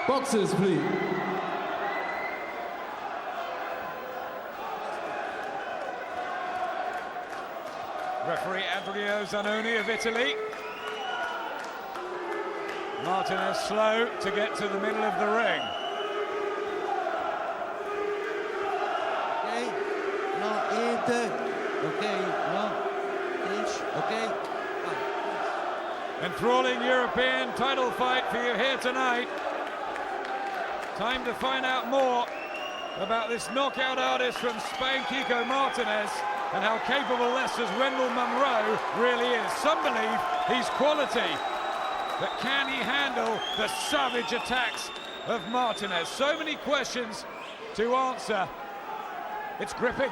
Boxers, please. Referee Andrea Zanoni of Italy. Martinez slow to get to the middle of the ring. Okay, no, okay, no, finish, okay. Enthralling European title fight for you here tonight. Time to find out more about this knockout artist from Spain, Kiko Martinez, and how capable Leicester's Rendall Munroe really is. Some believe he's quality, but can he handle the savage attacks of Martinez? So many questions to answer. It's gripping.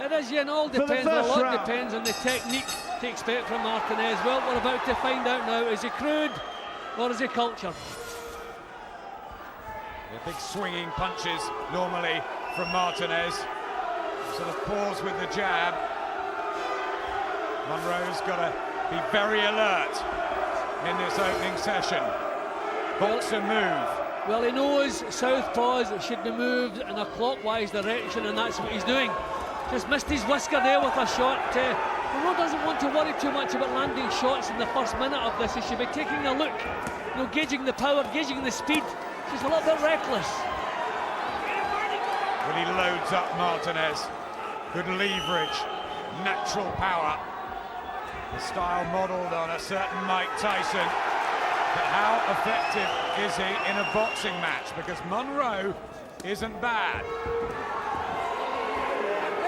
It is, yeah, and all depends, a lot depends on the technique to expect from Martinez. Well, we're about to find out now. Is he crude or is he cultured? The big swinging punches normally from Martinez. Sort of pause with the jab. Munroe's got to be very alert in this opening session. Boxer move. Well, he knows southpaws should be moved in a clockwise direction, and that's what he's doing. Just missed his whisker there with a shot. Munroe doesn't want to worry too much about landing shots in the first minute of this. He should be taking a look, you know, gauging the power, gauging the speed. She's a little bit reckless. Well, he loads up Martinez. Good leverage, natural power. The style modelled on a certain Mike Tyson. But how effective is he in a boxing match? Because Munroe isn't bad.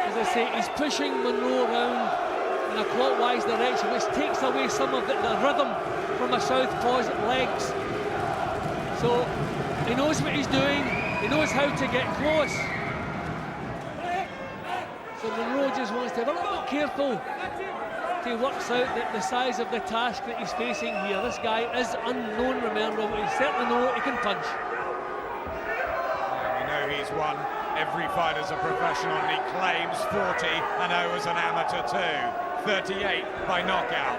As I say, he's pushing Munroe around in a clockwise direction, which takes away some of the rhythm from a southpaw's legs. So he knows what he's doing, he knows how to get close. So Munroe just wants to be a little bit careful. He works out the size of the task that he's facing here. This guy is unknown, remember, but he certainly knows he can punch. Yeah, we know he's won every fight as a professional, and he claims 40 and 0 as an amateur too. 38 by knockout.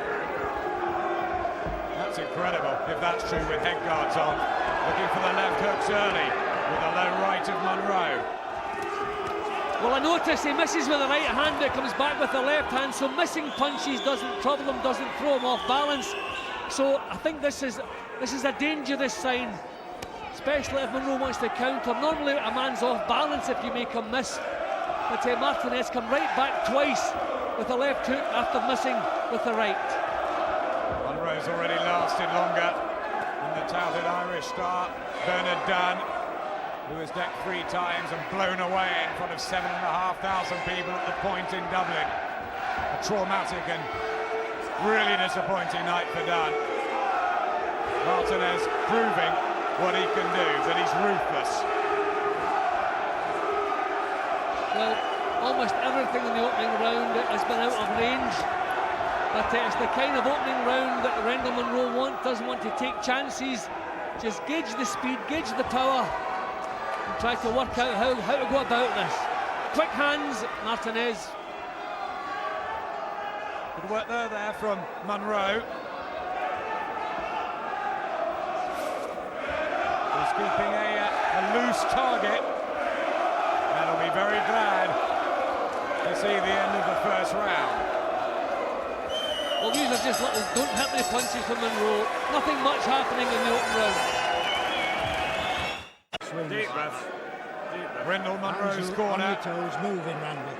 That's incredible, if that's true, with head guards on. Looking for the left hooks early with a low right of Munroe. Well, I notice he misses with the right hand, but comes back with the left hand, so missing punches doesn't trouble him, doesn't throw him off balance. So I think this is a dangerous sign, especially if Munroe wants to counter. Normally a man's off balance if you make him miss, but Martinez come right back twice with the left hook after missing with the right. Munroe's already lasted longer than the touted Irish star Bernard Dunn, who was decked 3 times and blown away in front of 7,500 people at the Point in Dublin. A traumatic and really disappointing night for Dunn. Martinez proving what he can do, that he's ruthless. Well, almost everything in the opening round has been out of range, but it's the kind of opening round that Rendall Munroe doesn't want to take chances. Just gauge the speed, gauge the power, and try to work out how to go about this. Quick hands, Martinez. Good work there from Munroe. He's keeping a loose target, and he'll be very glad to see the end of the first round. Well, these are just little don't hit me punches from Munroe. Nothing much happening in the open round. Deep breath. Rendall Munroe's corner. Moving,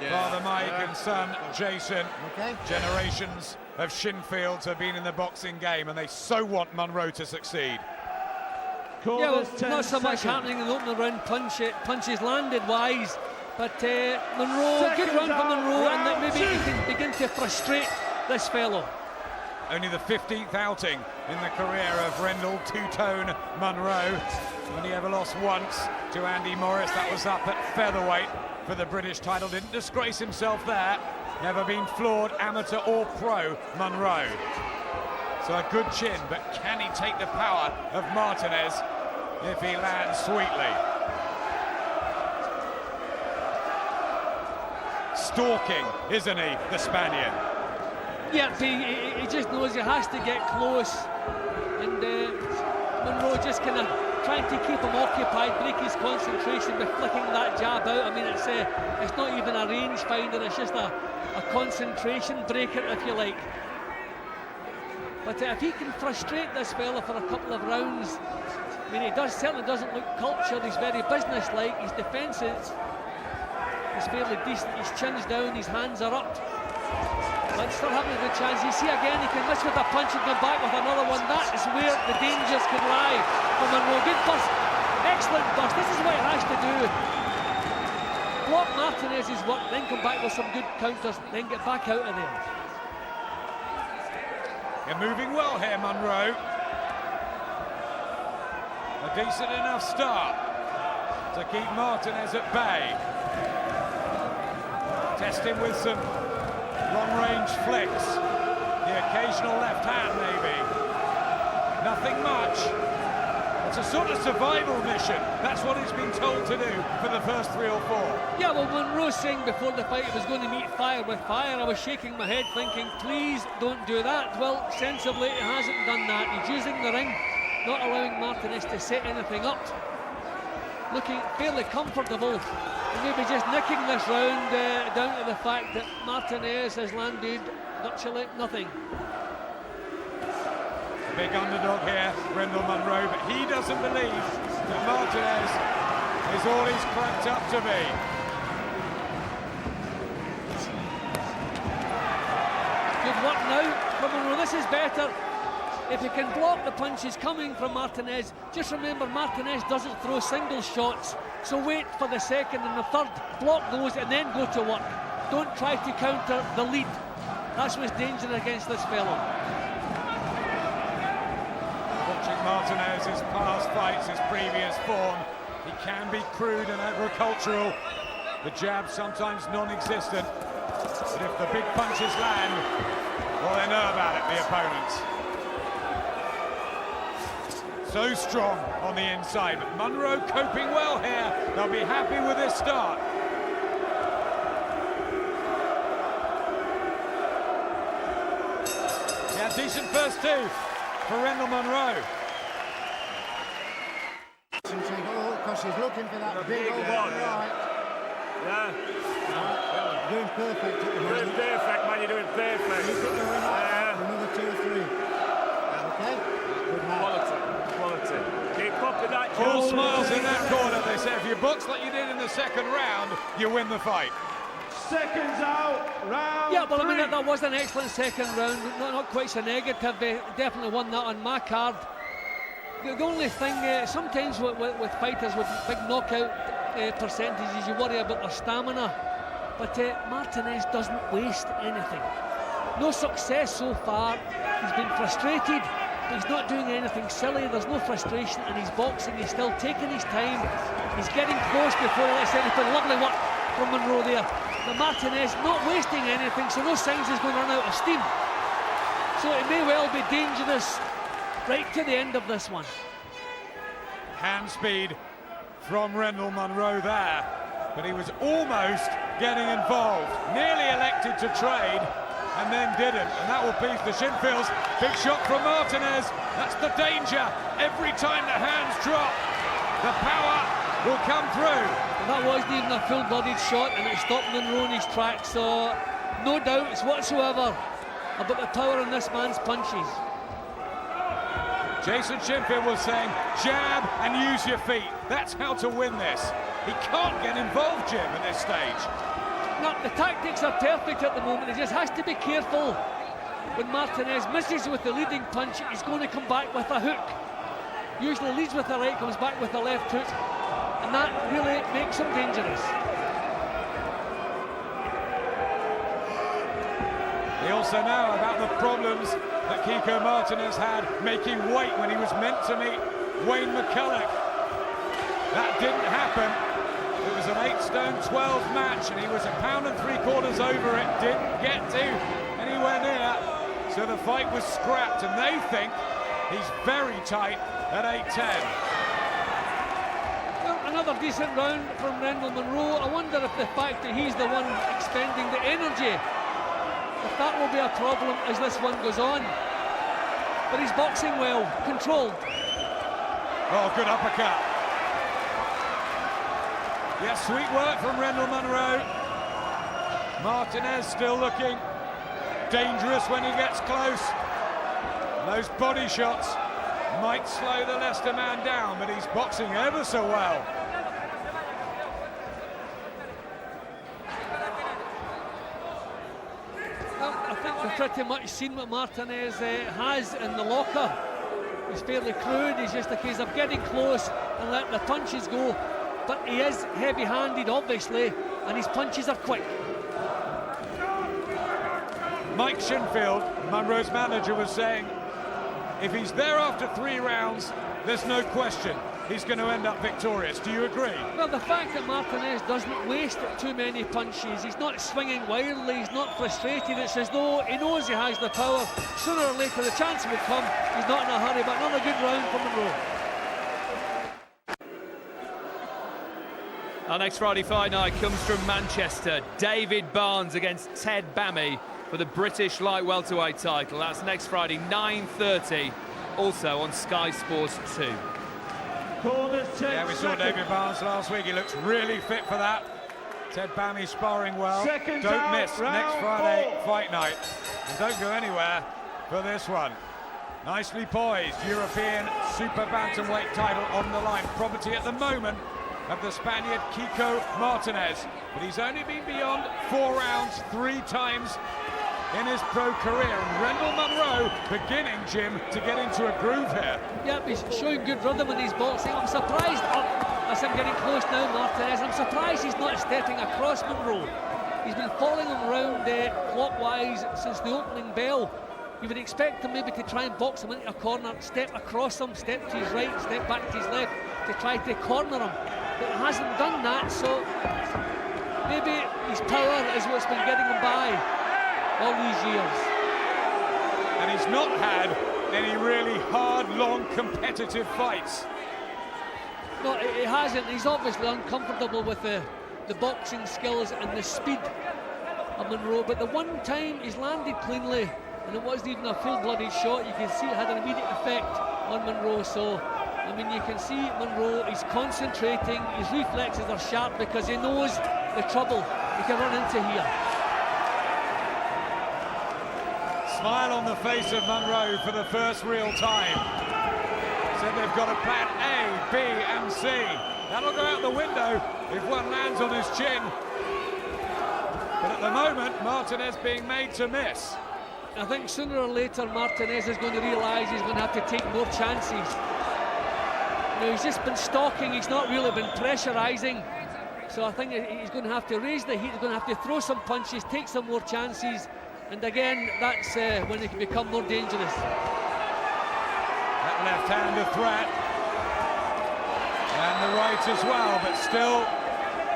Father Mike and son Jason. Okay. Generations of Shinfields have been in the boxing game, and they so want Munroe to succeed. Yeah, well, not so much happening in the opening round, punches landed wise, but Munroe, good run from Munroe, and that maybe he can begin to frustrate this fellow. Only the 15th outing in the career of Rendall Tone Munroe. Only ever lost once to Andy Morris. That was up at featherweight for the British title. Didn't disgrace himself there. Never been flawed, amateur or pro, Munroe. So a good chin, but can he take the power of Martinez if he lands sweetly? Stalking, isn't he, the Spaniard? Yeah, he just knows he has to get close, and Munroe just kind of trying to keep him occupied, break his concentration by flicking that jab out. I mean, it's not even a range finder, it's just a concentration breaker, if you like. But if he can frustrate this fella for a couple of rounds, I mean, he certainly doesn't look cultured, he's very businesslike, his defence is fairly decent, his chin's down, his hands are up. But still having a good chance. You see again, he can miss with a punch and come back with another one. That is where the dangers could lie for Munroe. Good burst, excellent burst. This is what he has to do. Block Martinez's work, then come back with some good counters, then get back out of there. You're moving well here, Munroe. A decent enough start to keep Martinez at bay. Test him with some long-range flicks. The occasional left hand, maybe. Nothing much. It's a sort of survival mission. That's what he's been told to do for the first 3 or 4. Yeah, well, Munroe saying before the fight he was going to meet fire with fire. I was shaking my head thinking, please don't do that. Well, sensibly, he hasn't done that. He's using the ring, not allowing Martinez to set anything up. Looking fairly comfortable. And maybe just nicking this round down to the fact that Martinez has landed virtually nothing. A big underdog here, Rendall Munroe, but he doesn't believe that Martinez is all he's cracked up to be. Good work now from Munroe. This is better. If he can block the punches coming from Martinez, just remember Martinez doesn't throw single shots, so wait for the second and the third, block those and then go to work. Don't try to counter the lead. That's what's dangerous against this fellow. Watching Martinez's past fights, his previous form, he can be crude and agricultural. The jab sometimes non-existent, but if the big punches land, well, they know about it, the opponents. So strong on the inside, but Munroe coping well here. They'll be happy with this start. Yeah, decent first 2 for Rendall Munroe. Because she's looking for that big one. Right. Yeah. Doing perfect at the moment. Doing perfect, man, you're doing perfect. Another 2 or 3. Okay? Good man. Quality. Keep popping that. All smiles in that corner, they say. If you box like you did in the second round, you win the fight. Seconds out, round Yeah, well, I mean, 3. that was an excellent second round. Not quite so negative. Definitely won that on my card. The only thing, sometimes with fighters with big knockout percentages, you worry about their stamina. But Martinez doesn't waste anything. No success so far. He's been frustrated. He's not doing anything silly, there's no frustration in his boxing, he's still taking his time, he's getting close before he lets anything. Lovely work from Munroe there. But Martinez not wasting anything, so no signs he's going to run out of steam. So it may well be dangerous right to the end of this one. Hand speed from Rendall Munroe there, but he was almost getting involved, nearly elected to trade, and then didn't, and that will please the Shinfields. Big shot from Martinez, that's the danger. Every time the hands drop, the power will come through. And that wasn't even a full-blooded shot, and it stopped Munroe in his tracks, so no doubts whatsoever about the power in this man's punches. Jason Shinfield was saying, jab and use your feet. That's how to win this. He can't get involved, Jim, at this stage. No, the tactics are perfect at the moment. He just has to be careful. When Martinez misses with the leading punch, he's going to come back with a hook. Usually leads with the right, comes back with the left hook, and that really makes him dangerous. They also know about the problems that Kiko Martinez had making weight when he was meant to meet Wayne McCulloch. That didn't happen. It was an 8 stone 12 match, and he was 1 3/4 pounds over it. Didn't get to anywhere near, so the fight was scrapped, and they think he's very tight at 8-10. Well, another decent round from Rendall Munroe. I wonder if the fact that he's the one expending the energy, if that will be a problem as this one goes on. But he's boxing well, controlled. Oh, good uppercut. Yes, sweet work from Rendall Munroe. Martinez still looking dangerous when he gets close. Those body shots might slow the Leicester man down, but he's boxing ever so well. Well, I think we've pretty much seen what Martinez has in the locker. He's fairly crude, he's just a case of getting close and letting the punches go. But he is heavy-handed, obviously, and his punches are quick. Mike Shinfield, Munroe's manager, was saying if he's there after 3 rounds, there's no question he's going to end up victorious. Do you agree? Well, the fact that Martinez doesn't waste too many punches, he's not swinging wildly, he's not frustrated, it's as though he knows he has the power. Sooner or later the chance will come. He's not in a hurry, but another good round for Munroe. Our next Friday fight night comes from Manchester. David Barnes against Ted Bammy for the British light welterweight title. That's next Friday, 9:30, also on Sky Sports 2. Yeah, we saw David Barnes last week. He looks really fit for that. Ted Bammy sparring well. Don't miss next Friday fight night. And don't go anywhere for this one. Nicely poised, European Super Bantamweight title on the line. Property at the moment of the Spaniard Kiko Martinez. But he's only been beyond 4 rounds 3 times in his pro career. And Rendall Munroe beginning, Jim, to get into a groove here. Yep, he's showing good rhythm in his boxing. I'm surprised, as I'm getting close now, Martinez, I'm surprised he's not stepping across Munroe. He's been following him around clockwise since the opening bell. You would expect him maybe to try and box him into a corner, step across him, step to his right, step back to his left to try to corner him. But he hasn't done that, so maybe his power is what's been getting him by all these years. And he's not had any really hard, long, competitive fights. No, he hasn't. He's obviously uncomfortable with the boxing skills and the speed of Munroe, but the one time he's landed cleanly, and it wasn't even a full-blooded shot, you can see it had an immediate effect on Munroe. So, I mean, you can see Munroe, he's concentrating, his reflexes are sharp because he knows the trouble he can run into here. Smile on the face of Munroe for the first real time. Said they've got a plan A, B and C. That'll go out the window if one lands on his chin. But at the moment, Martinez being made to miss. I think sooner or later Martinez is going to realise he's going to have to take more chances. You know, he's just been stalking, he's not really been pressurising. So I think he's going to have to raise the heat, he's going to have to throw some punches, take some more chances. And again, that's when he can become more dangerous. That left hand a threat. And the right as well, but still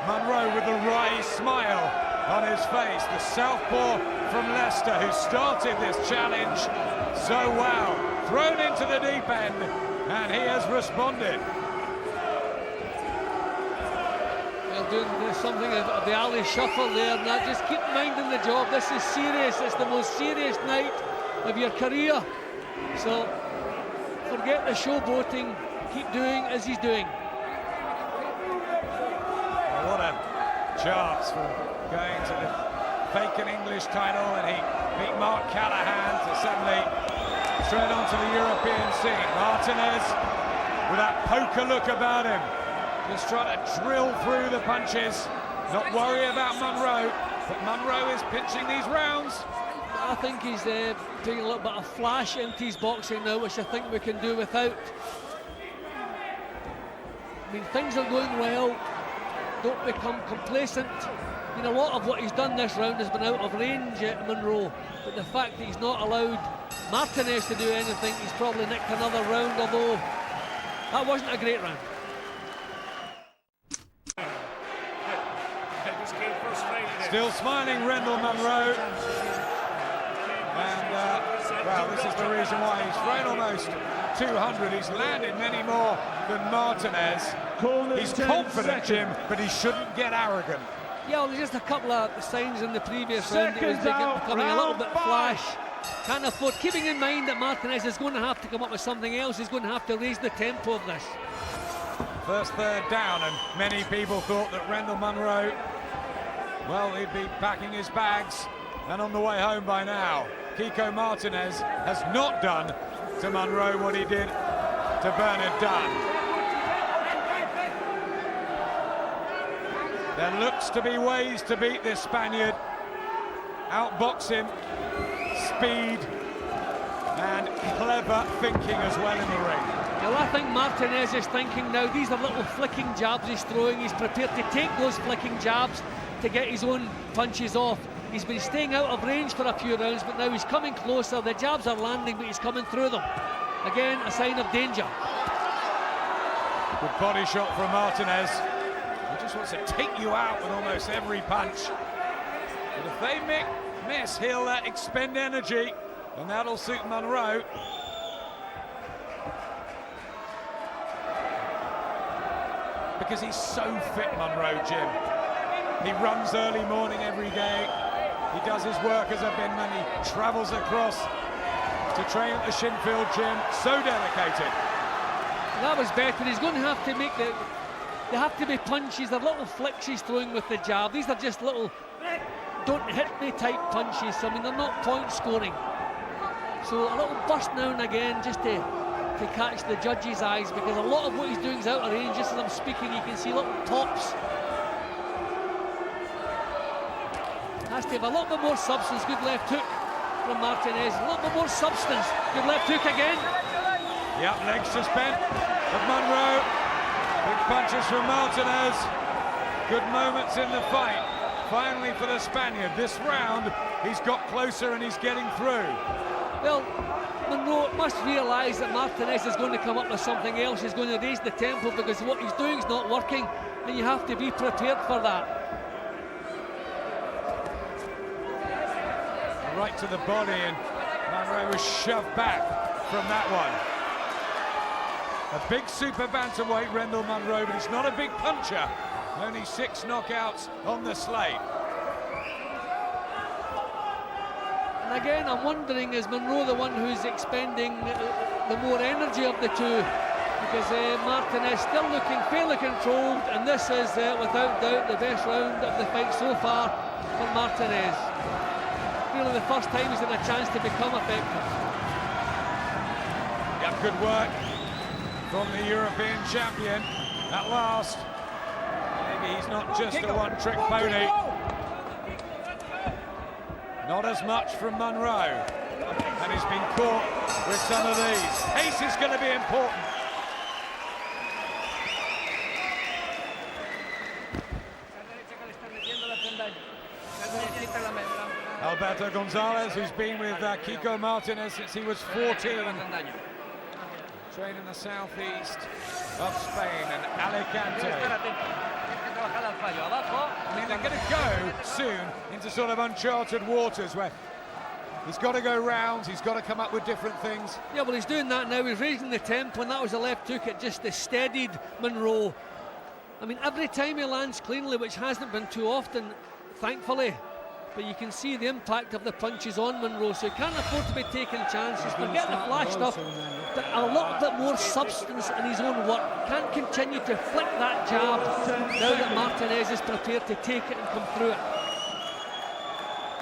Munroe with a wry smile on his face. The southpaw from Leicester, who started this challenge so well. Thrown into the deep end, and he has responded. Well, doing something of the alley shuffle there. Now just keep minding the job. This is serious. It's the most serious night of your career. So forget the showboating. Keep doing as he's doing. What a chance for going to the vacant English title, and he beat Mark Callahan to suddenly straight onto the European scene. Martinez with that poker look about him, just trying to drill through the punches, not worry about Munroe, but Munroe is pinching these rounds. I think he's taking a little bit of flash into his boxing now, which I think we can do without. I mean, things are going well. Don't become complacent. I mean, a lot of what he's done this round has been out of range at Munroe, but the fact that he's not allowed Martinez to do anything, he's probably nicked another round, although that wasn't a great round. Still smiling, Rendall Munroe. And, well, this is the reason why he's thrown almost 200. He's landed many more than Martinez. He's confident, Jim, but he shouldn't get arrogant. Yeah, well, there's just a couple of signs in the previous round. He was becoming a little bit flash. Can't afford, keeping in mind that Martinez is going to have to come up with something else. He's going to have to raise the tempo of this. First third down, and many people thought that Rendall Munroe, well, he'd be packing his bags and on the way home by now. Kiko Martinez has not done to Munroe what he did to Bernard Dunn. There looks to be ways to beat this Spaniard. Outbox him, speed and clever thinking as well in the ring. Well, I think Martinez is thinking now, these are little flicking jabs he's throwing. He's prepared to take those flicking jabs to get his own punches off. He's been staying out of range for a few rounds, but now he's coming closer. The jabs are landing, but he's coming through them. Again, a sign of danger. Good body shot from Martinez. He just wants to take you out with almost every punch. But if they miss, he'll expend energy, and that'll suit Munroe. Because he's so fit, Munroe, Jim. He runs early morning every day. He does his work as a binman. He travels across to train at the Shinfield gym. So dedicated. That was better. He's going to have to make the... They have to be punches. They're little flicks he's throwing with the jab. These are just little don't hit me type punches. I mean, they're not point scoring. So a little burst now and again just to catch the judge's eyes, because a lot of what he's doing is out of range. Just as I'm speaking, you can see little tops. Has to have a little bit more substance. Good left hook from Martinez. A little bit more substance. Good left hook again. Yep, legs just bent of Munroe. Big punches from Martinez. Good moments in the fight. Finally for the Spaniard. This round, he's got closer and he's getting through. Well, Munroe must realise that Martinez is going to come up with something else. He's going to raise the tempo, because what he's doing is not working, and you have to be prepared for that. Right to the body, and Munroe was shoved back from that one. A big super bantamweight, Rendall Munroe, but he's not a big puncher. Only 6 knockouts on the slate. And again, I'm wondering, is Munroe the one who's expending the more energy of the two? Because Martinez still looking fairly controlled, and this is without doubt the best round of the fight so far for Martinez. Really the first time he's had a chance to become effective. Yeah, good work from the European champion at last. Maybe he's not just a one-trick pony. Not as much from Munroe, and he's been caught with some of these. Pace is going to be important. Alberto Gonzalez, who's been with Kiko Martinez since he was 14, trained in the southeast of Spain and Alicante. I mean, they're going to go soon into sort of uncharted waters where he's got to go rounds, he's got to come up with different things. Yeah, well, he's doing that now. He's raising the tempo, and that was a left hook. It just steadied Munroe. I mean, every time he lands cleanly, which hasn't been too often, thankfully, but you can see the impact of the punches on Munroe, so he can't afford to be taking chances. Forget the flash stuff, but a little bit more substance in his own work. Can't continue to flick that jab now that Martinez is prepared to take it and come through it.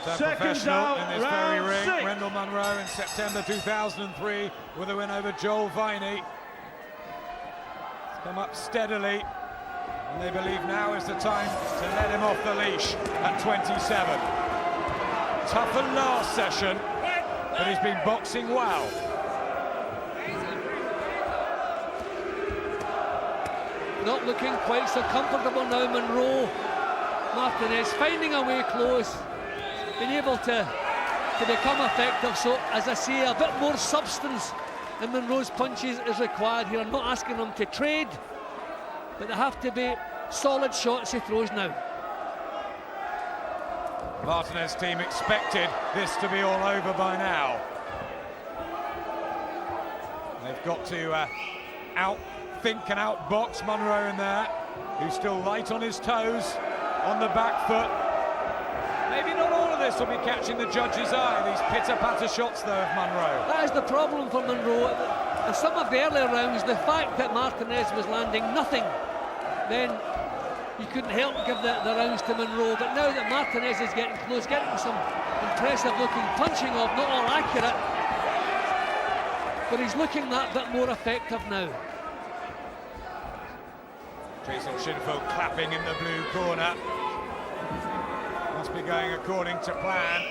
So professional in this very ring, Rendall Munroe in September 2003 with a win over Joel Viney. He's come up steadily, and they believe now is the time to let him off the leash at 27. Tougher last session, but he's been boxing well. Not looking quite so comfortable now, Munroe. Martinez finding a way close, been able to become effective. So, as I say, a bit more substance in Munroe's punches is required here. I'm not asking him to trade, but they have to be solid shots he throws now. Martinez team expected this to be all over by now. They've got to outthink and outbox Munroe in there, who's still light on his toes, on the back foot. Maybe not all of this will be catching the judge's eye, these pitter-patter shots though of Munroe. That is the problem for Munroe. In some of the earlier rounds, the fact that Martinez was landing nothing, then you couldn't help but give the rounds to Munroe. But now that Martinez is getting close, getting some impressive looking punching off, not all accurate, but he's looking that bit more effective now. Jason Shinfeld clapping in the blue corner. Must be going according to plan.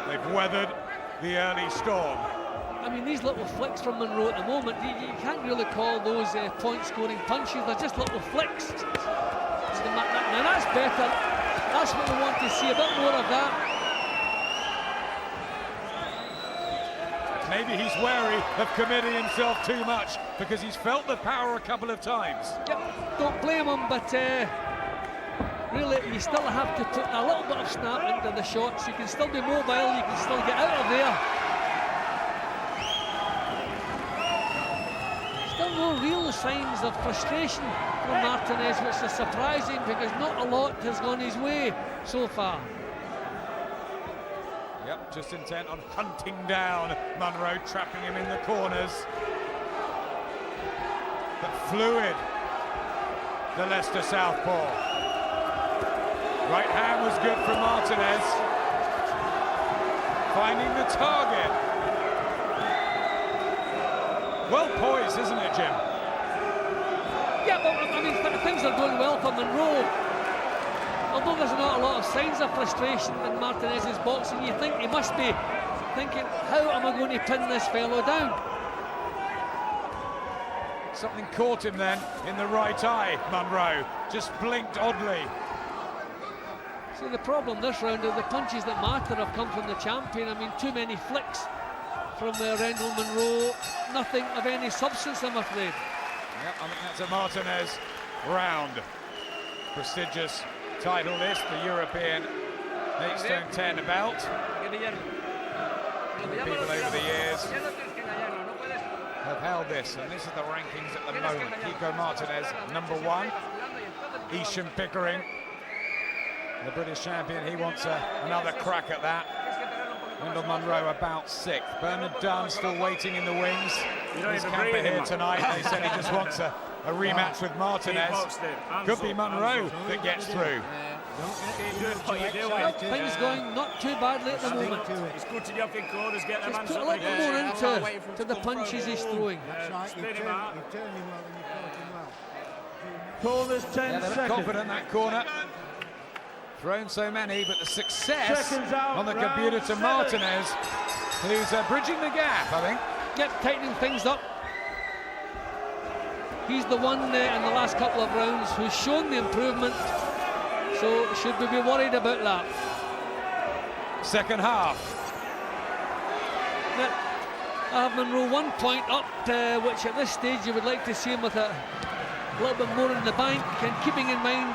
They've weathered the early storm. I mean, these little flicks from Munroe at the moment, you can't really call those point-scoring punches. They're just little flicks. Now that's better. That's what we want to see, a bit more of that. Maybe he's wary of committing himself too much because he's felt the power a couple of times. Yep, don't blame him, but really, you still have to put a little bit of snap into the shots. You can still be mobile, you can still get out of there. Still no real signs of frustration from Martinez, which is surprising because not a lot has gone his way so far. Yep, just intent on hunting down Munroe, trapping him in the corners. But fluid, the Leicester southpaw. Right hand was good from Martinez. Finding the target. Well poised, isn't it, Jim? Yeah, but I mean, things are going well for Munroe. Although there's not a lot of signs of frustration in Martinez's boxing, you think he must be thinking, how am I going to pin this fellow down? Something caught him then in the right eye, Munroe. Just blinked oddly. See, the problem this round are the punches that matter have come from the champion. I mean, too many flicks from Rendall Munroe. Nothing of any substance, I'm afraid. Yep, I think that's a Martinez round. Prestigious title this, the European 8 stone 10 belt. People over the years have held this, and this is the rankings at the moment. Kiko Martinez, #1. Isham Pickering, the British champion, he wants another crack at that. Rendall Munroe about 6th. Bernard Dunn still waiting in the wings. He's camper here tonight. He said he just wants a rematch with Martinez. Could be Munroe that gets through. Things going not too badly at the moment. It's good to get off in corners, get them Just hands put a up little again. more into the punches he's throwing. That's right, Spin you've him out. turned him well and you've caught him well. Corners 10 Yeah, they look seconds. confident that corner. Thrown so many, but the success Seconds out, on the round computer to 7. Martinez, who's bridging the gap, I think. Yep, tightening things up. He's the one in the last couple of rounds who's shown the improvement. So should we be worried about that? Second half. Now, I have Munroe 1 point up, which at this stage you would like to see him with a little bit more in the bank, and keeping in mind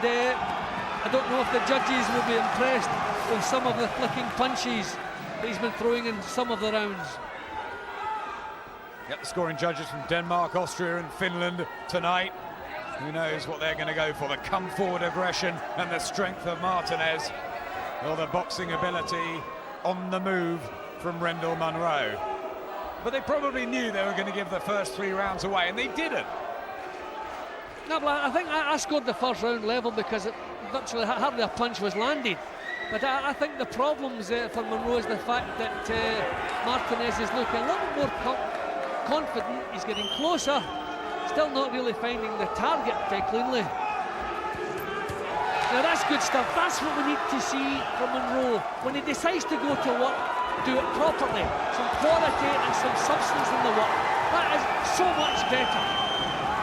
I don't know if the judges will be impressed with some of the flicking punches that he's been throwing in some of the rounds. Yep, the scoring judges from Denmark, Austria and Finland tonight. Who knows what they're going to go for, the come-forward aggression and the strength of Martinez, or the boxing ability on the move from Rendall Munroe. But they probably knew they were going to give the first 3 rounds away, and they didn't. No, but I think I scored the first round level because virtually hardly a punch was landed. But I think the problems for Munroe is the fact that Martinez is looking a little more confident. He's getting closer, still not really finding the target cleanly. Now that's good stuff. That's what we need to see from Munroe. When he decides to go to work, do it properly. Some quality and some substance in the work. That is so much better.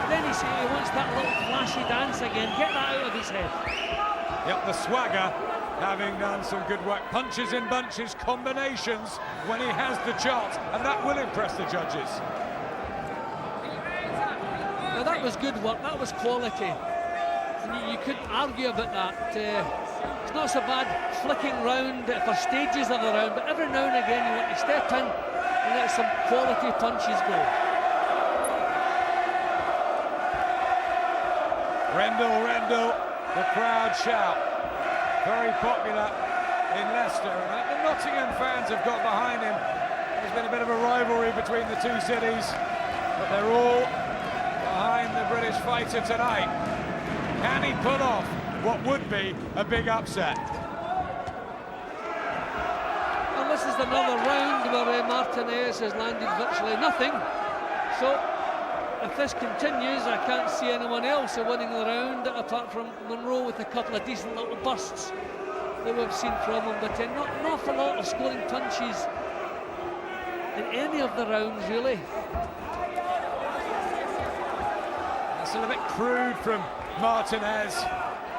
Then he wants that little flashy dance again. Get that out of his head. Yep, the swagger, having done some good work. Punches in bunches, combinations when he has the chance, and that will impress the judges. Now that was good work, that was quality. And you couldn't argue about that. It's not so bad flicking round for stages of the round, but every now and again you want to step in and let some quality punches go. Rendall, the crowd shout. Very popular in Leicester, and the Nottingham fans have got behind him. There's been a bit of a rivalry between the two cities, but they're all behind the British fighter tonight. Can he pull off what would be a big upset? And this is another round where Martinez has landed virtually nothing. So if this continues, I can't see anyone else winning the round apart from Munroe, with a couple of decent little bursts that we've seen from him, but not an awful lot of scoring punches in any of the rounds, really. That's a little bit crude from Martinez.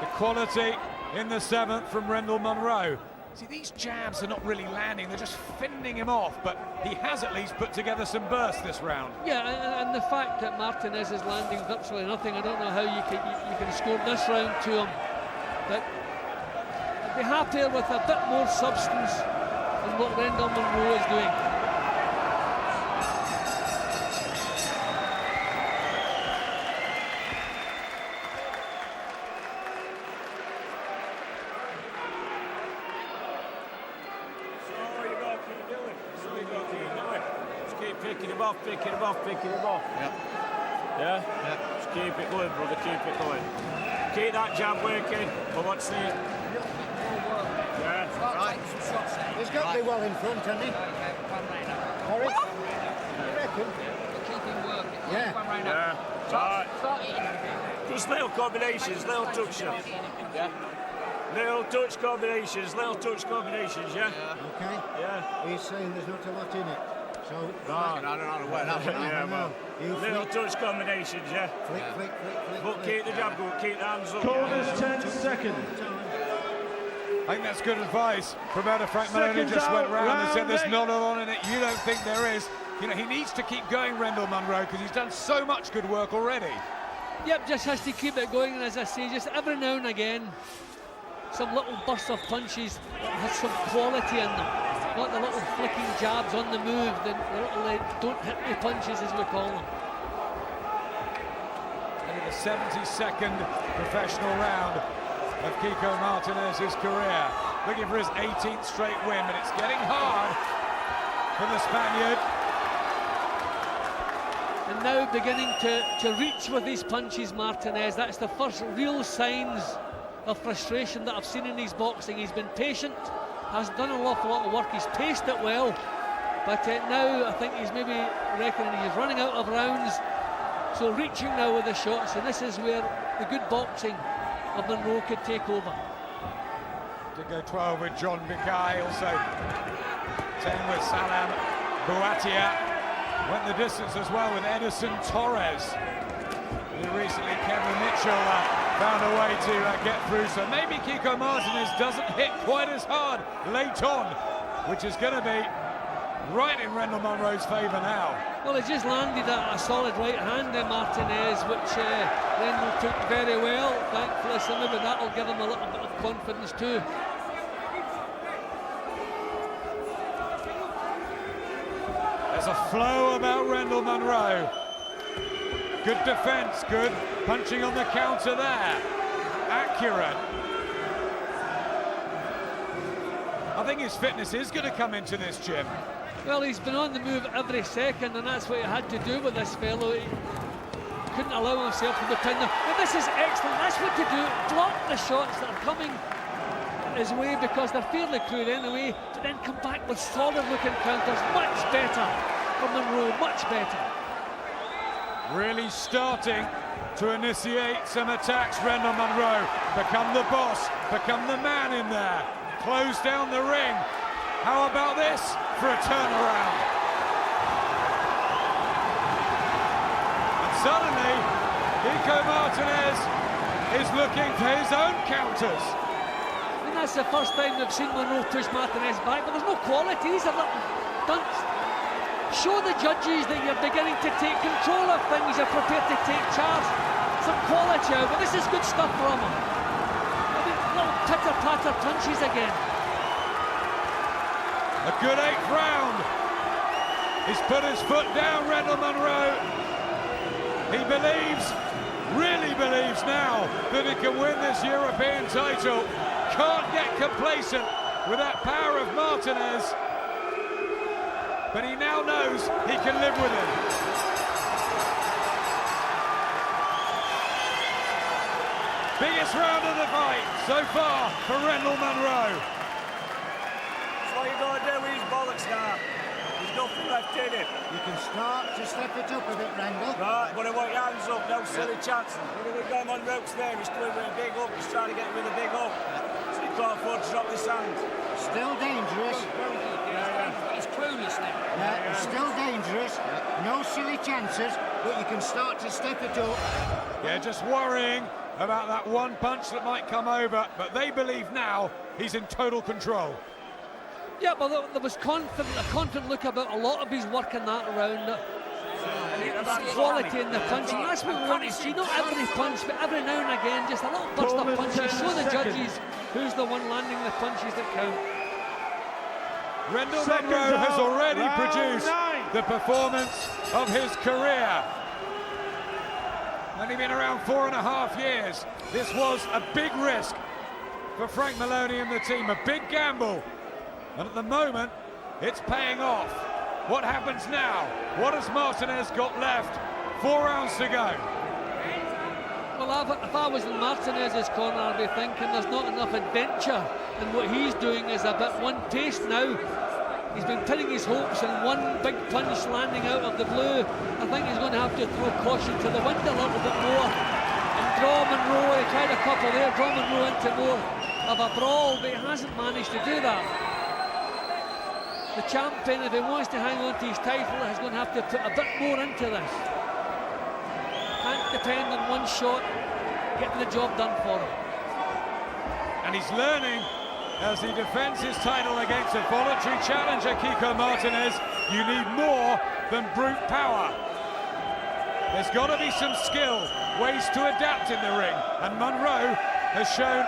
The quality in the 7th from Rendall Munroe. See, these jabs are not really landing, they're just fending him off, but he has at least put together some bursts this round. Yeah, and the fact that Martinez is landing virtually nothing, I don't know how you can score this round to him. But I'd be happier with a bit more substance than what Rendall Munroe is doing. Pick him off. Yeah? Just keep it going, brother, keep it going. Keep that jab working, but let's see it. Yeah. Right. He's got to be well in front, hasn't he? Harry? You reckon? Keep him working. Yeah. Right. Just little combinations, little touch shots. Yeah. Little touch combinations, yeah? Okay. Yeah. He's saying there's not a lot in it. So, I don't know where that one. Yeah, well, little touch combinations, yeah. Flick. But keep the jab going, keep the hands up. Corners 10 seconds. I think that's good advice. Promoter Frank Maloney just went round and said there's not a lot in it. You don't think there is. You know, he needs to keep going, Rendall Munroe, because he's done so much good work already. Yep, just has to keep it going, and as I say, just every now and again, some little bursts of punches that have some quality in them. Not the little flicking jabs on the move, the little don't hit me punches, as we call them. And in the 72nd professional round of Kiko Martinez's career, looking for his 18th straight win, but it's getting hard for the Spaniard. And now beginning to reach with these punches, Martinez. That's the first real signs of frustration that I've seen in his boxing. He's been patient, has done an awful lot of work, he's paced it well, but now I think he's maybe reckoning he's running out of rounds, so reaching now with the shots, and this is where the good boxing of Munroe could take over. Did go 12 with John Bikai, also 10 with Salam Bouatia. Went the distance as well with Edison Torres. Recently Kevin Mitchell found a way to get through, so maybe Kiko Martinez doesn't hit quite as hard late on, which is going to be right in Rendall Munroe's favour now. Well, he just landed a solid right hand in Martinez, which Rendall took very well, thankfully, so maybe that'll give him a little bit of confidence too. There's a flow about Rendall Munroe. Good defence, good punching on the counter there. Accurate. I think his fitness is going to come into this gym. Well, he's been on the move every second, and that's what he had to do with this fellow. He couldn't allow himself to be pinned down. But this is excellent. That's what to do. Block the shots that are coming his way because they're fairly crude anyway, but then come back with solid-looking counters. Much better for Munroe, much better. Really starting to initiate some attacks, Rendall Munroe. Become the boss, become the man in there. Close down the ring. How about this for a turnaround? And suddenly, Kiko Martinez is looking for his own counters. And that's the first time we've seen Munroe push Martinez back, but there's no quality. These are little dunks. Show the judges that you're beginning to take control of things, you're prepared to take charge. Some quality out, but this is good stuff from him. I mean, little pitter-patter punches again. A good 8th round. He's put his foot down, Rendall Munroe. He believes, really believes now, that he can win this European title. Can't get complacent with that power of Martinez, but he now knows he can live with it. Biggest round of the fight so far for Rendall Munroe. That's what you got to do with his bollocks now. There's nothing left in it. You can start to step it up a bit, Rendall. Right, but I want your hands up, no silly chances. We've got him on ropes there, he's doing with a big hook, he's trying to get with a big hook. So he can't afford to drop this hand. Still dangerous. He's clueless now. Yeah, it's still dangerous. No silly chances, but you can start to step it up. Yeah, just worrying about that one punch that might come over, but they believe now he's in total control. Yeah, well, there was a confident look about a lot of his work in that round. His quality in the punching, that's what we want to see. Not every punch, but every now and again, just a little burst of punches. Show the judges who's the one landing the punches that count. Rendall Munroe has already produced the performance of his career. Only been around 4.5 years. This was a big risk for Frank Maloney and the team, a big gamble. And at the moment, it's paying off. What happens now? What has Martinez got left? 4 rounds to go. Well, if I was in Martinez's corner, I'd be thinking there's not enough adventure, and what he's doing is a bit one-paced now. He's been pinning his hopes on one big punch landing out of the blue. I think he's going to have to throw caution to the wind a little bit more and draw Munroe. He tried a couple there, draw Munroe into more of a brawl, but he hasn't managed to do that. The champion, if he wants to hang on to his title, is going to have to put a bit more into this. Can't depend on one shot getting the job done for him. And he's learning as he defends his title against a voluntary challenger, Kiko Martinez. You need more than brute power. There's got to be some skill, ways to adapt in the ring, and Munroe has shown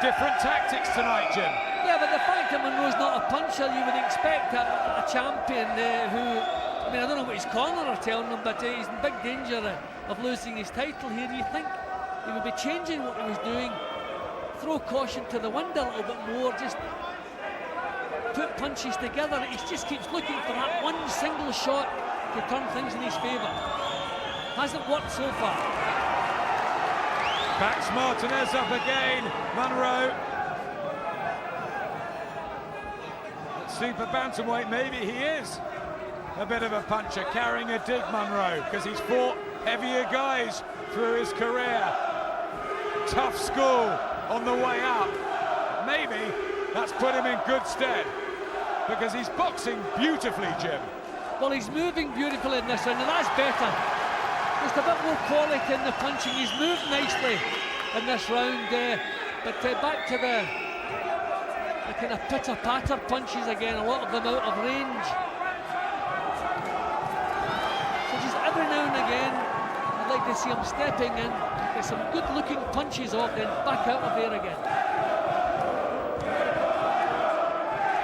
different tactics tonight, Jim. Yeah, but the fact that Munroe's not a puncher, you would expect a champion who, I mean, I don't know what his corner are telling him, but he's in big danger of losing his title here. You think he would be changing what he was doing, throw caution to the wind a little bit more, just put punches together. He just keeps looking for that one single shot to turn things in his favour. Hasn't worked so far. Backs Martinez up again, Munroe. At Super Bantamweight, maybe he is a bit of a puncher, carrying a dig, Munroe, because he's fought heavier guys through his career. Tough school on the way up. Maybe that's put him in good stead, because he's boxing beautifully, Jim. Well, he's moving beautifully in this round, and that's better. Just a bit more quality in the punching. He's moved nicely in this round, but back to the kind of pitter-patter punches again, a lot of them out of range. So just every now and again, I'd like to see him stepping in, get some good-looking punches off, then back out of there again.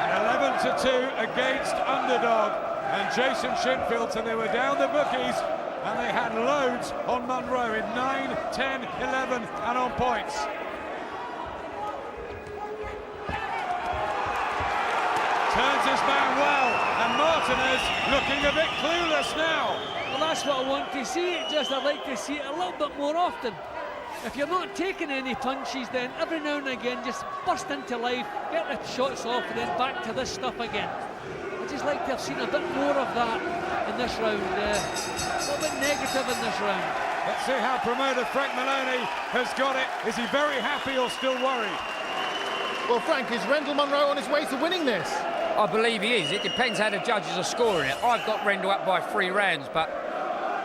And 11-2 against underdog and Jason Shinfield, so they were down the bookies, and they had loads on Munroe in 9, 10, 11 and on points. Turns his man well, and Martinez looking a bit clueless now. Well, that's what I want to see. I'd like to see it a little bit more often. If you're not taking any punches, then every now and again just burst into life, get the shots off, and then back to this stuff again. I'd just like to have seen a bit more of that in this round. A little bit negative in this round. Let's see how promoter Frank Maloney has got it. Is he very happy or still worried? Well, Frank, is Rendall Munroe on his way to winning this? I believe he is. It depends how the judges are scoring it. I've got Rendall up by 3 rounds, but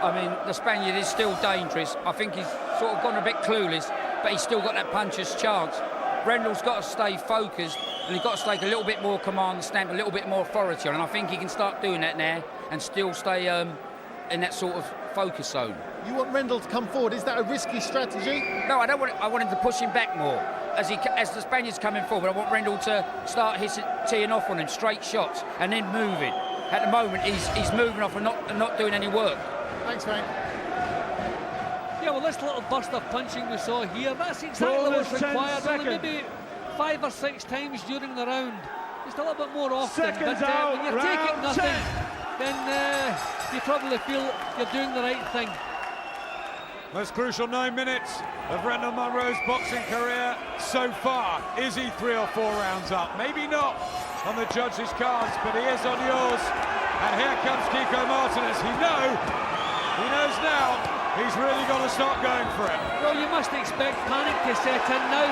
I mean, the Spaniard is still dangerous. I think he's sort of gone a bit clueless, but he's still got that puncher's chance. Rendall's got to stay focused, and he's got to take a little bit more command, stamp a little bit more authority on, and I think he can start doing that now and still stay in that sort of focus zone. You want Rendall to come forward? Is that a risky strategy? No, I don't want. I want him to push him back more. As the Spaniard's coming forward, I want Rendall to start teeing off on him, straight shots, and then moving. At the moment, he's moving off and not doing any work. Thanks, Frank. Yeah, well, this little burst of punching we saw here, that's exactly what's required. Only maybe 5 or 6 times during the round. Just a little bit more often. Seconds but out, when you're taking round nothing, 10. then you probably feel you're doing the right thing. Most crucial 9 minutes of Rendall Munroe's boxing career so far. Is he 3 or 4 rounds up? Maybe not on the judges' cards, but he is on yours. And here comes Kiko Martinez. He knows now he's really got to start going for it. Well, you must expect panic to set in now,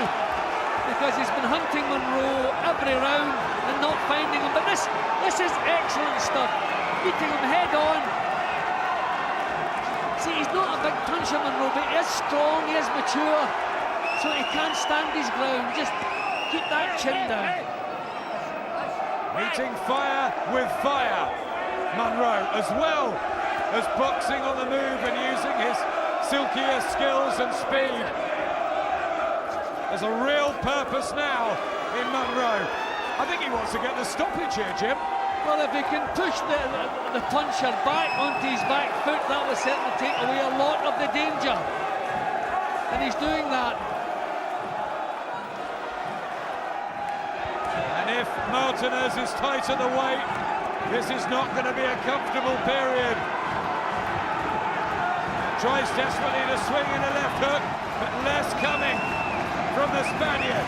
because he's been hunting Munroe every round and not finding him. But this is excellent stuff. Beating him head on. See, he's not a big puncher, Munroe, but he is strong, he is mature, so he can't stand his ground. Just keep that chin down. Meeting fire with fire. Munroe, as well as boxing on the move and using his silkier skills and speed. There's a real purpose now in Munroe. I think he wants to get the stoppage here, Jim. Well, if he can push the puncher back onto his back foot, that will certainly take away a lot of the danger. And he's doing that. And if Martinez is tight at the weight, this is not going to be a comfortable period. Tries desperately to swing in a left hook, but less coming from the Spaniard.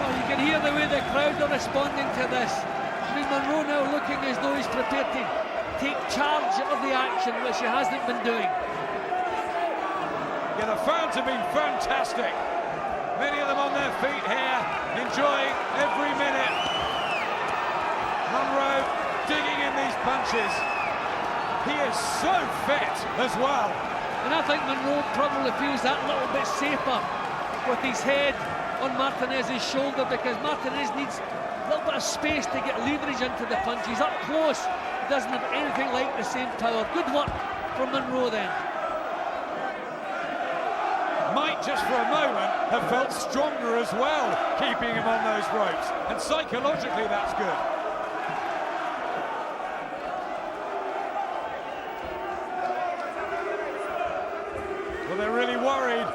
Well, you can hear the way the crowd are responding to this. I mean, Munroe now looking as though he's prepared to take charge of the action, which he hasn't been doing. Yeah, the fans have been fantastic. Many of them on their feet here, enjoying every minute. Munroe digging in these punches. He is so fit as well. And I think Munroe probably feels that little bit safer with his head on Martinez's shoulder, because Martinez needs a little bit of space to get leverage into the punches. Up close, he doesn't have anything like the same power. Good work from Munroe then. Might just for a moment have felt stronger as well, keeping him on those ropes. And psychologically, that's good. Well, they're really worried.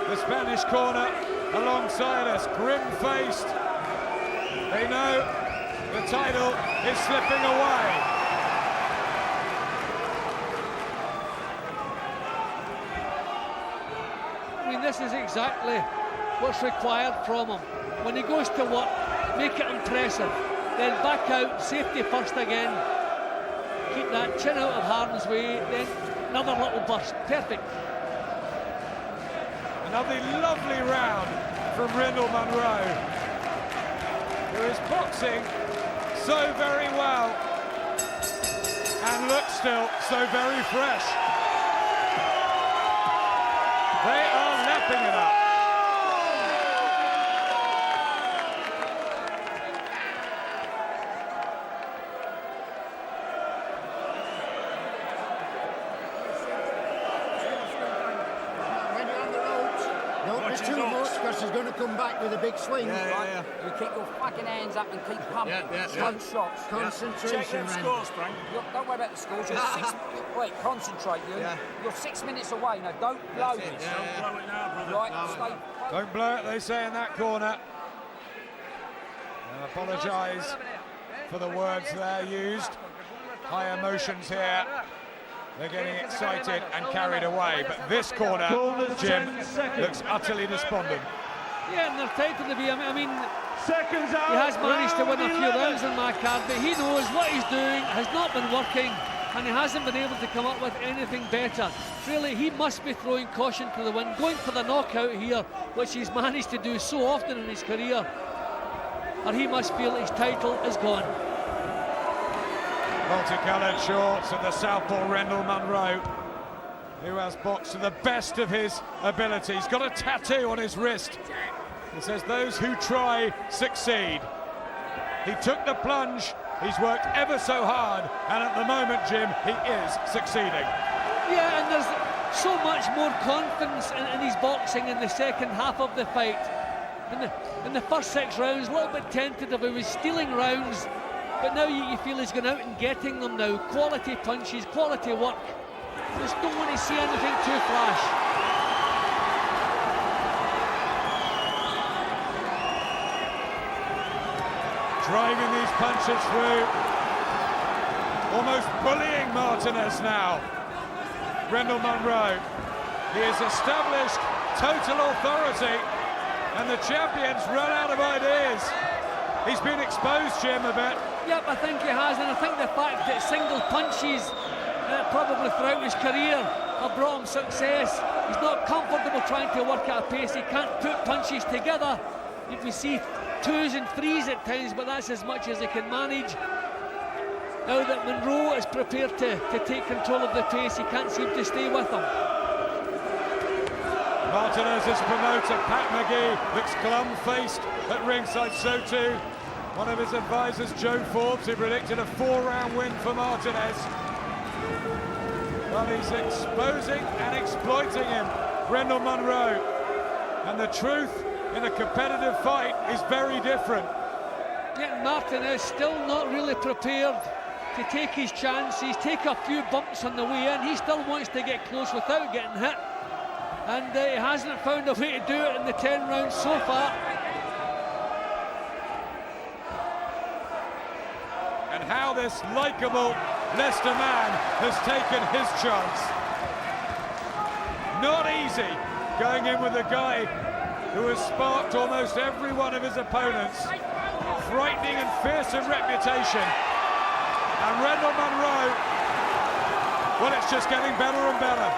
The Spanish corner alongside us, grim-faced. They know the title is slipping away. I mean, this is exactly what's required from him. When he goes to work, make it impressive. Then back out, safety first again. Keep that chin out of harm's way, then another little burst. Perfect. Another lovely round from Rendall Munroe, who is boxing so very well and looks still so very fresh. They are lapping it up. He's going to come back with a big swing. Yeah. You keep your fucking hands up and keep pumping. Slow shots. Concentration. Check them scores, Frank. Don't worry about the scores. Wait, concentrate, you. Yeah. You're 6 minutes away now. Don't blow this. Don't blow it now, brother. Right, stay. Don't blow it, they say in that corner. I apologise for the words there used. High emotions here. They're getting excited and carried away, but this corner, Jim, looks utterly despondent. Yeah, and they're tight to the V. I mean, Seconds out. he has managed to win a few 11. rounds on my card, but he knows what he's doing has not been working, and he hasn't been able to come up with anything better. Really, he must be throwing caution to the wind, going for the knockout here, which he's managed to do so often in his career, or he must feel his title is gone. Multicoloured shorts and the southpaw Rendall Munroe, who has boxed to the best of his ability. He's got a tattoo on his wrist. It says, "Those who try succeed." He took the plunge, he's worked ever so hard, and at the moment, Jim, he is succeeding. Yeah, and there's so much more confidence in his boxing in the second half of the fight. In the first 6 rounds, a little bit tentative, he was stealing rounds, but now you feel he's gone out and getting them now. Quality punches, quality work. Just don't want to see anything too flash. driving these punches through, almost bullying Martinez now. Rendall Munroe, he has established total authority, and the champion's run out of ideas. He's been exposed, Jim, a bit. Yep, I think he has, and I think the fact that single punches probably throughout his career have brought him success. He's not comfortable trying to work at a pace. He can't put punches together. You can see 2s and 3s at times, but that's as much as he can manage. Now that Munroe is prepared to take control of the pace, he can't seem to stay with him. Martinez's promoter, Pat McGee, looks glum-faced at ringside, so too one of his advisors, Joe Forbes, who predicted a 4-round win for Martinez. Well, he's exposing and exploiting him, Rendall Munroe. And the truth in a competitive fight is very different. Yet Martinez still not really prepared to take his chances, take a few bumps on the way in. He still wants to get close without getting hit. And he hasn't found a way to do it in the 10 rounds so far. And how this likeable Leicester man has taken his chance. Not easy going in with a guy who has sparked almost every one of his opponents. Frightening and fearsome reputation. And Rendall Munroe, well, it's just getting better and better.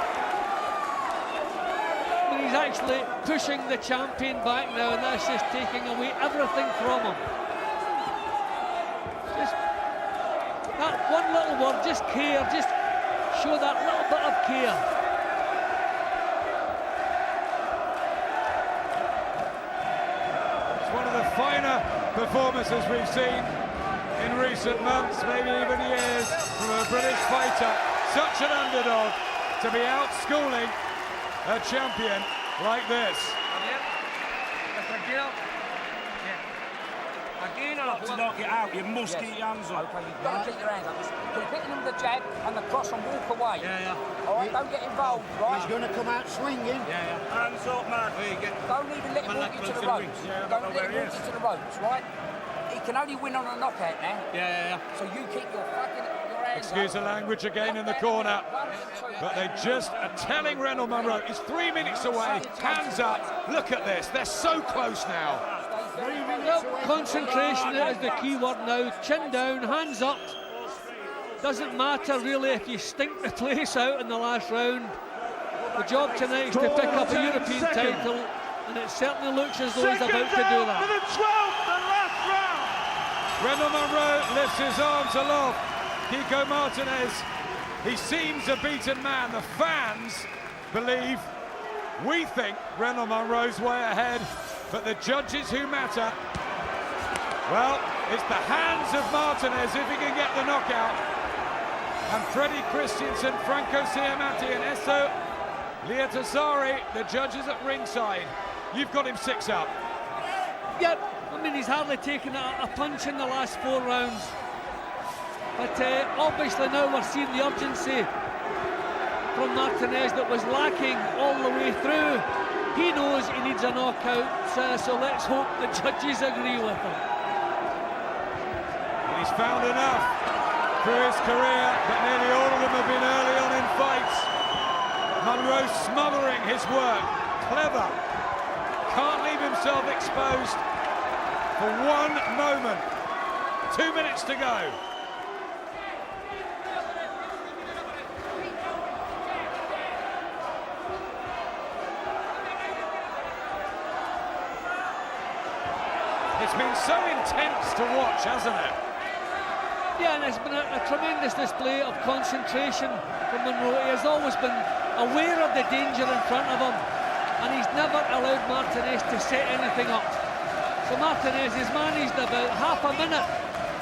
He's actually pushing the champion back now, and that's just taking away everything from him. Just that one little word, just care, just show that little bit of care. It's one of the finer performances we've seen in recent months, maybe even years, from a British fighter. Such an underdog to be out-schooling a champion like this. To knock it out, you must keep your hands up. Okay, you've got to keep your hands up. You're hitting him with the jab and the cross and walk away. All right, don't get involved, right? He's going to come out swinging. Hands up, man. Don't even let him walk you to the ropes. Don't let him walk you to the ropes, right? He can only win on a knockout now. So you keep your fucking hands Excuse the language again in the corner. But they just are telling Rendall Munroe he's 3 minutes away. Hands up. Look at this. They're so close now. Concentration is the key word now. Chin down, hands up. Doesn't matter really if you stink the place out in the last round. The job tonight is to pick up a European title, and it certainly looks as though he's about to do that. Rendall Munroe lifts his arms aloft. Kiko Martinez, he seems a beaten man. The fans believe, we think Rendall Munroe's way ahead, but the judges who matter, well, it's the hands of Martinez if he can get the knockout. And Freddie Christensen, Franco Siamati and Esso Liatasari, the judges at ringside. You've got him 6 up. Yep, I mean, he's hardly taken a punch in the last 4 rounds. But obviously now we're seeing the urgency from Martinez that was lacking all the way through. He knows he needs a knockout, so let's hope the judges agree with him. He's found enough through his career, but nearly all of them have been early on in fights. Munroe smothering his work, clever, can't leave himself exposed for one moment. 2 minutes to go. It's been so intense to watch, hasn't it? Yeah, and it's been a tremendous display of concentration from Munroe. He has always been aware of the danger in front of him, and he's never allowed Martinez to set anything up. So Martinez has managed about half a minute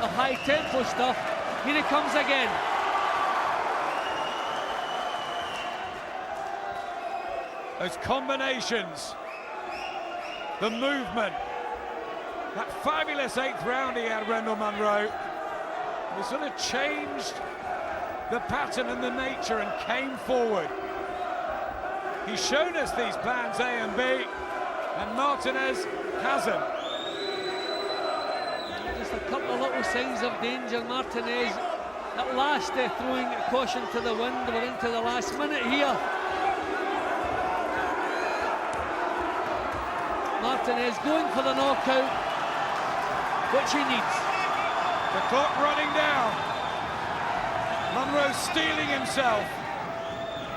of high-tempo stuff. Here he comes again. Those combinations, the movement, that fabulous 8th round he had, Rendall Munroe. He sort of changed the pattern and the nature and came forward. He's shown us these plans A and B, and Martinez hasn't. Just a couple the little signs of danger. Martinez at last throwing caution to the wind. We're into the last minute here. Martinez going for the knockout, which he needs. The clock running down. Munroe steeling himself.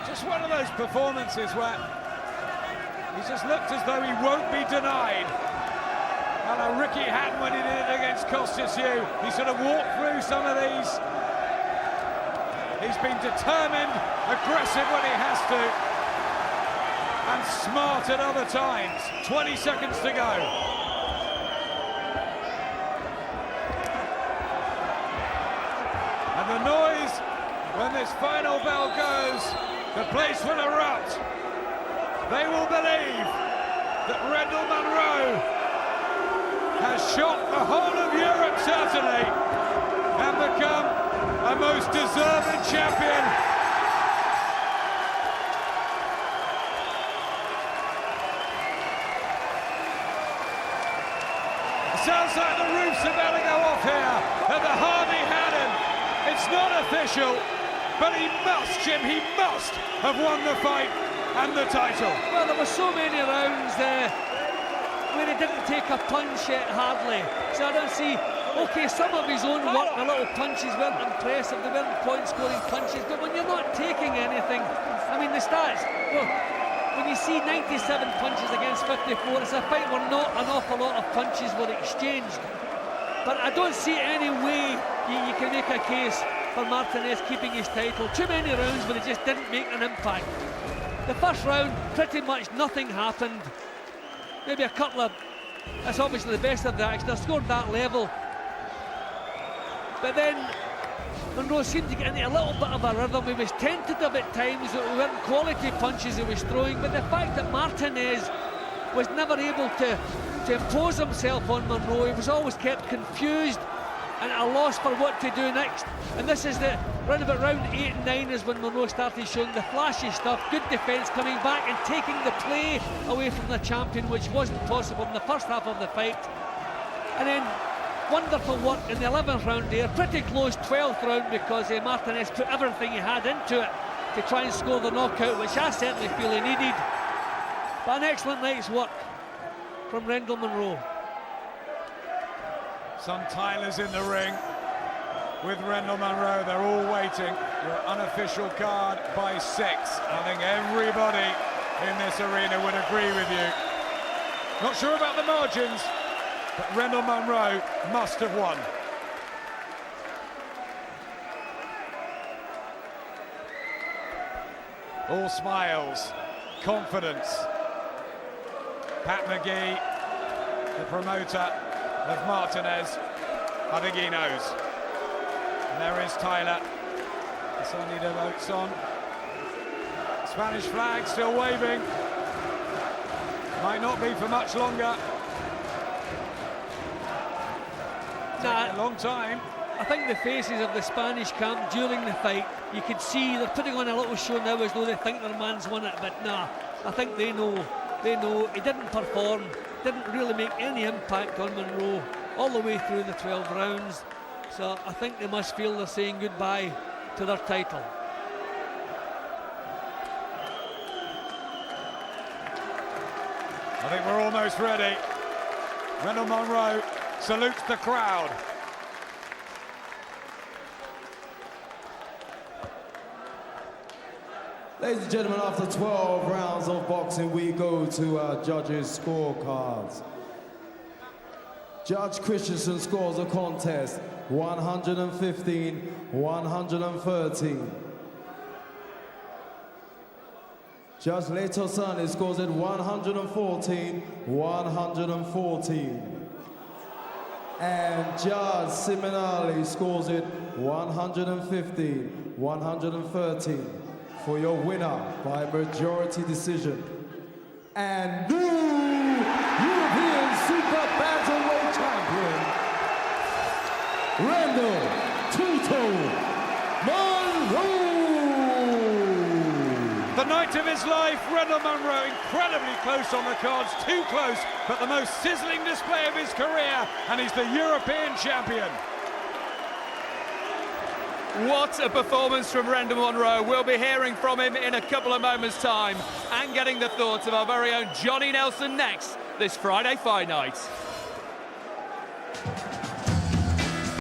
Just one of those performances where he just looked as though he won't be denied. And Ricky Hatton, when he did it against Kostasiu, he sort of walked through some of these. He's been determined, aggressive when he has to, and smart at other times. 20 seconds to go. And the noise, when this final bell goes, the place will erupt. They will believe that Rendall Munroe has shocked the whole of Europe, certainly, and become a most deserving champion. It sounds like the roof's about to go off here at the Harvey Hadden. It's not official, but he must, Jim, he must have won the fight and the title. Well, there were so many rounds there where he didn't take a punch yet, hardly. So I don't see, okay, some of his own work, the little punches weren't impressive, they weren't point-scoring punches, but when you're not taking anything, I mean, the stats, well, when you see 97 punches against 54, it's a fight where not an awful lot of punches were exchanged. But I don't see any way you can make a case for Martinez keeping his title. Too many rounds where he just didn't make an impact. The first round, pretty much nothing happened. Maybe a couple of, that's obviously the best of the action. I scored that level. But then Munroe seemed to get into a little bit of a rhythm. He was tentative at times, it weren't quality punches he was throwing, but the fact that Martinez was never able to impose himself on Munroe, he was always kept confused and at a loss for what to do next. And this is the round about round 8 and 9 is when Munroe started showing the flashy stuff, good defence, coming back and taking the play away from the champion, which wasn't possible in the first half of the fight. And then wonderful work in the 11th round there, pretty close 12th round, because Martinez put everything he had into it to try and score the knockout, which I certainly feel he needed. But an excellent night's work from Rendall Munroe. Some Tylers in the ring with Rendall Munroe. They're all waiting. Your unofficial card by 6. I think everybody in this arena would agree with you. Not sure about the margins, but Rendall Munroe must have won. All smiles, confidence. Pat McGee, the promoter of Martinez, I think he knows. And there is Tyler. Sonny DeVote's on. Spanish flag still waving. Might not be for much longer. A long time. I think the faces of the Spanish camp during the fight, you could see they're putting on a little show now as though they think their man's won it, but nah, I think they know he didn't perform, didn't really make any impact on Munroe all the way through the 12 rounds. So I think they must feel they're saying goodbye to their title. I think we're almost ready. Rendall Munroe salutes the crowd. Ladies and gentlemen, after 12 rounds of boxing, we go to our judges' scorecards. Judge Christensen scores the contest 115-113. Judge Leto Sunday scores it 114-114. And Judge Simonali scores it 115-113 for your winner by majority decision. And new European Super Bantamweight champion, Rendall Munroe. The The night of his life, Rendall Munroe incredibly close on the cards, too close, but the most sizzling display of his career, and he's the European champion. What a performance from Rendall Munroe. We'll be hearing from him in a couple of moments' time and getting the thoughts of our very own Johnny Nelson next this Friday fight night.